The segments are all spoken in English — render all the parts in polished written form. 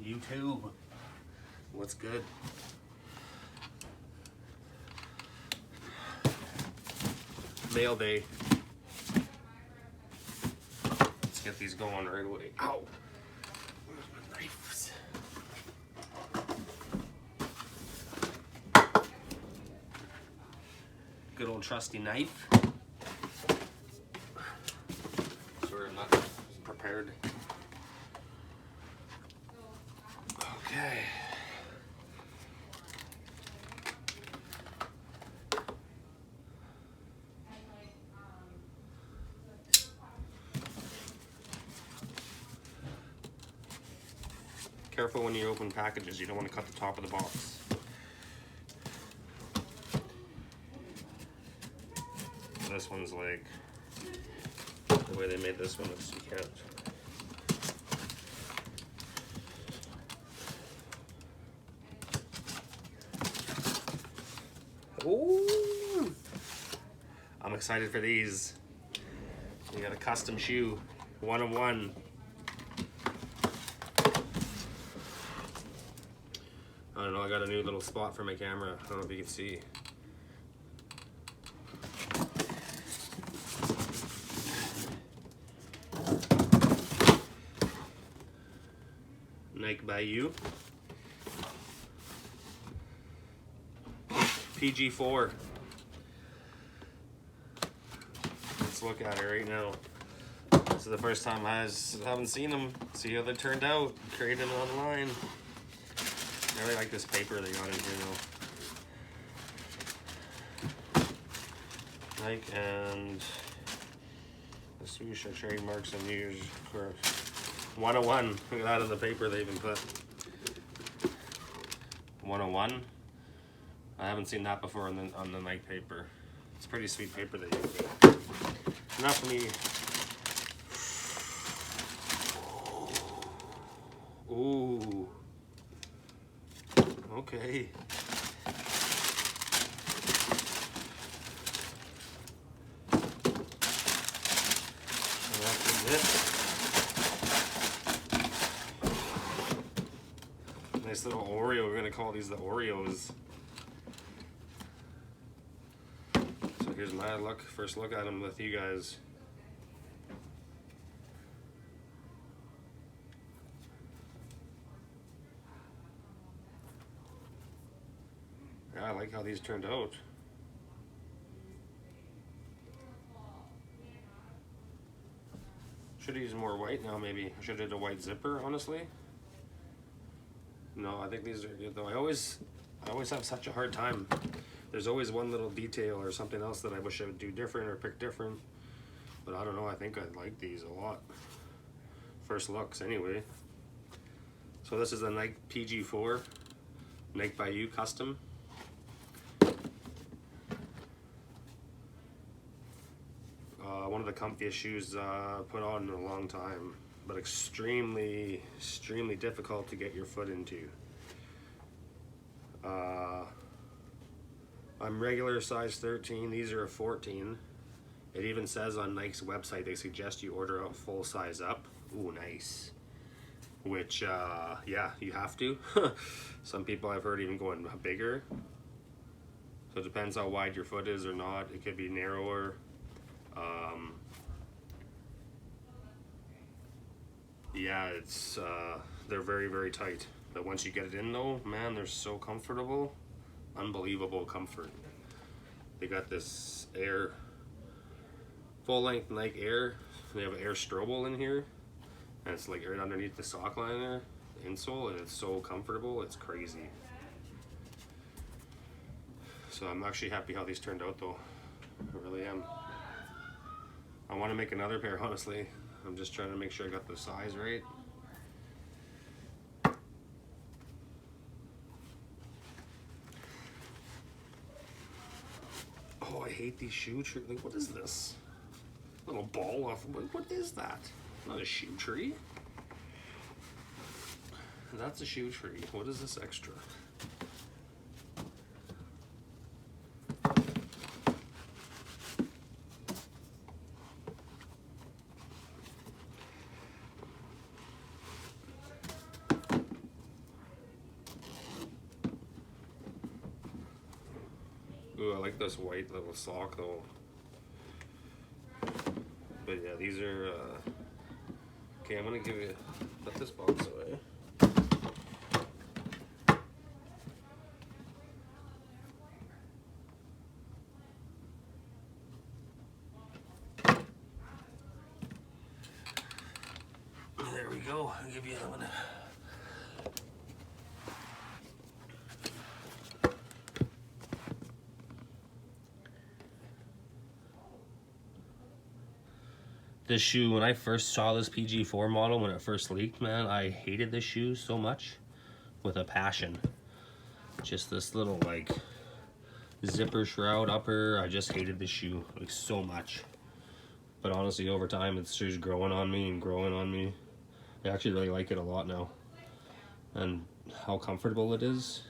YouTube. What's good? Mail day. Let's get these going right away. Ow! Where's my knives? Good old trusty knife. Sorry, I'm not prepared. Okay. Careful when you open packages, you don't want to cut the top of the box. This one's like, the way they made this one is you can't. Ooh! I'm excited for these. We got a custom shoe, 1 of 1. I don't know, I got a new little spot for my camera. I don't know if you can see. Nike PG4. PG4. Let's look at it right now. This is the first time I haven't seen them. See how they turned out. Created online. I really like this paper they got in here though. Nike and the swoosh are trademarks and used for 101. Look at that in the paper they even put. 101. I haven't seen that before on the Nike paper. It's pretty sweet paper they use. Enough for me. Ooh. Okay. So that's it. Nice little Oreo. We're gonna call these the Oreos. So here's my first look at them with you guys. Yeah, I like how these turned out. Should have used more white now, maybe. I should have did a white zipper, honestly. No, I think these are good though. I always have such a hard time. There's always one little detail or something else that I wish I would do different or pick different. But I don't know, I think I like these a lot. First looks anyway. So this is a Nike PG4, Nike by You custom. One of the comfiest shoes put on in a long time, but extremely difficult to get your foot into. I'm regular size 13, these are a 14. It even says on Nike's website they suggest you order a full size up. Ooh, nice. Which, yeah, you have to. Some people I've heard even going bigger. So it depends how wide your foot is or not. It could be narrower. Yeah, it's they're very tight, but once you get it in though, man, they're so comfortable. Unbelievable comfort. They got this Air full length Nike Air. They have an Air Strobel in here, and it's like right underneath the sock line there, the insole, and it's so comfortable, it's crazy. So I'm actually happy how these turned out though. I really am. I want to make another pair, honestly. I'm just trying to make sure I got the size right. Oh, I hate these shoe trees. Like, what is this? Little ball off. What is that? Not a shoe tree. That's a shoe tree. What is this extra? Ooh, I like this white little sock though. But yeah, these are, okay, I'm gonna give you, put this box away. There we go, I'll give you one. This shoe, when I first saw this PG4 model, when it first leaked, man, I hated this shoe so much with a passion. Just this little like zipper shroud upper, I just hated this shoe like so much. But honestly, over time, it's just growing on me and growing on me. I actually really like it a lot now. And how comfortable it is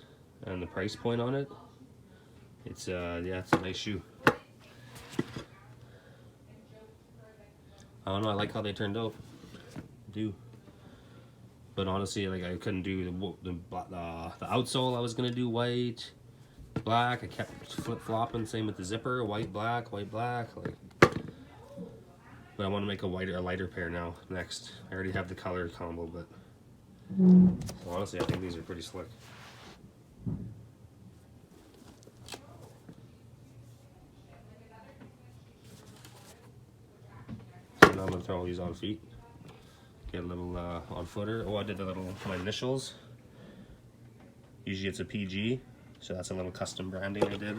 and the price point on it, it's yeah, it's a nice shoe. I don't know, I like how they turned out. I do. But honestly, like I couldn't do the outsole. I was gonna do white, black. I kept flip flopping. Same with the zipper, white, black, white, black. Like, but I want to make a lighter pair now. Next, I already have the color combo, but so honestly, I think these are pretty slick. So now I'm gonna throw all these on feet. Get a little on footer. Oh, I did my initials. Usually it's a PG, so that's a little custom branding I did.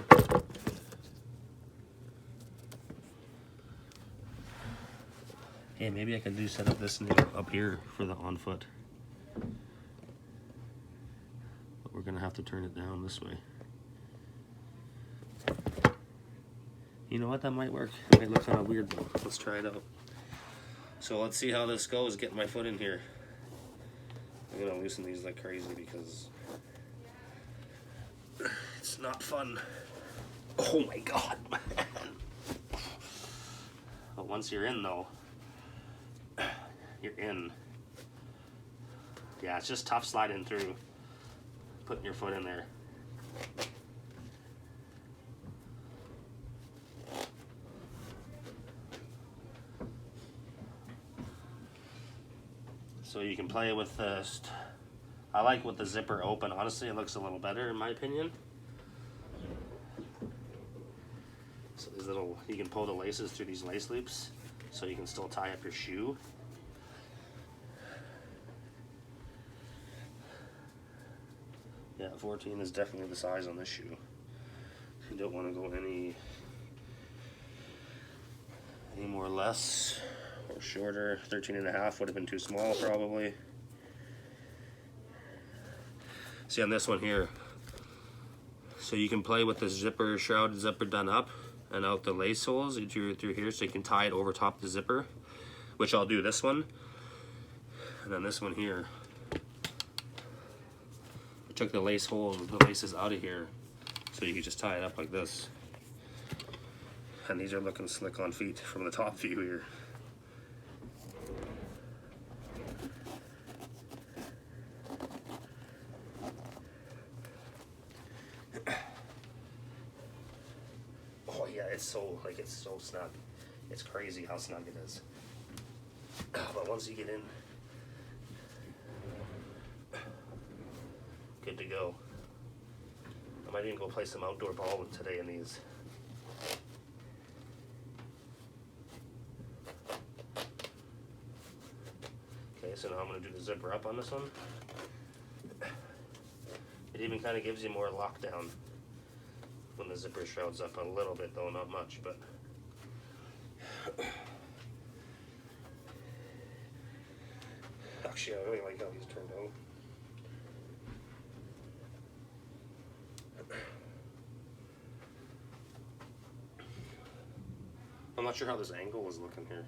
Hey, maybe I could set up this up here for the on foot. But we're gonna have to turn it down this way. You know what? That might work. It might look kind of weird though. Let's try it out. So let's see how this goes, getting my foot in here. I'm gonna loosen these like crazy because it's not fun. Oh my god, man. But once you're in though, you're in. Yeah, it's just tough sliding through, putting your foot in there. So you can play with this. I like with the zipper open. Honestly, it looks a little better in my opinion. So these little, you can pull the laces through these lace loops, so you can still tie up your shoe. Yeah, 14 is definitely the size on this shoe. You don't want to go any more or less. Or shorter. 13.5 would have been too small probably. See on this one here, so you can play with the zipper shroud, zipper done up and out the lace holes through here, so you can tie it over top the zipper, which I'll do this one. And then this one here, I took the lace holes, the laces out of here, so you can just tie it up like this. And these are looking slick on feet from the top view here. Oh yeah, it's so snug. It's crazy how snug it is. But once you get in, good to go. I might even go play some outdoor ball today in these. Okay, so now I'm going to do the zipper up on this one. It even kind of gives you more lockdown when the zipper shrouds up a little bit though, not much, but actually I really like how these turned out. I'm not sure how this angle is looking here.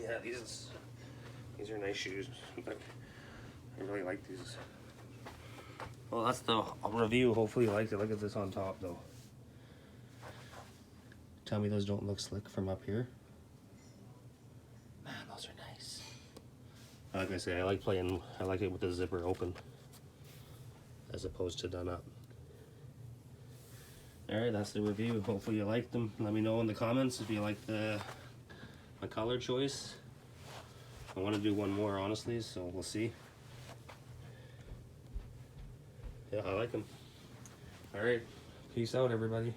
Yeah, these are nice shoes, but I really like these. Well, that's the review. Hopefully you liked it. Look at this on top, though. Tell me those don't look slick from up here. Man, those are nice. Like I say, I like it with the zipper open as opposed to done up. Alright, that's the review. Hopefully you liked them. Let me know in the comments if you like my color choice. I want to do one more, honestly, so we'll see. Yeah, I like them. Alright, peace out, everybody.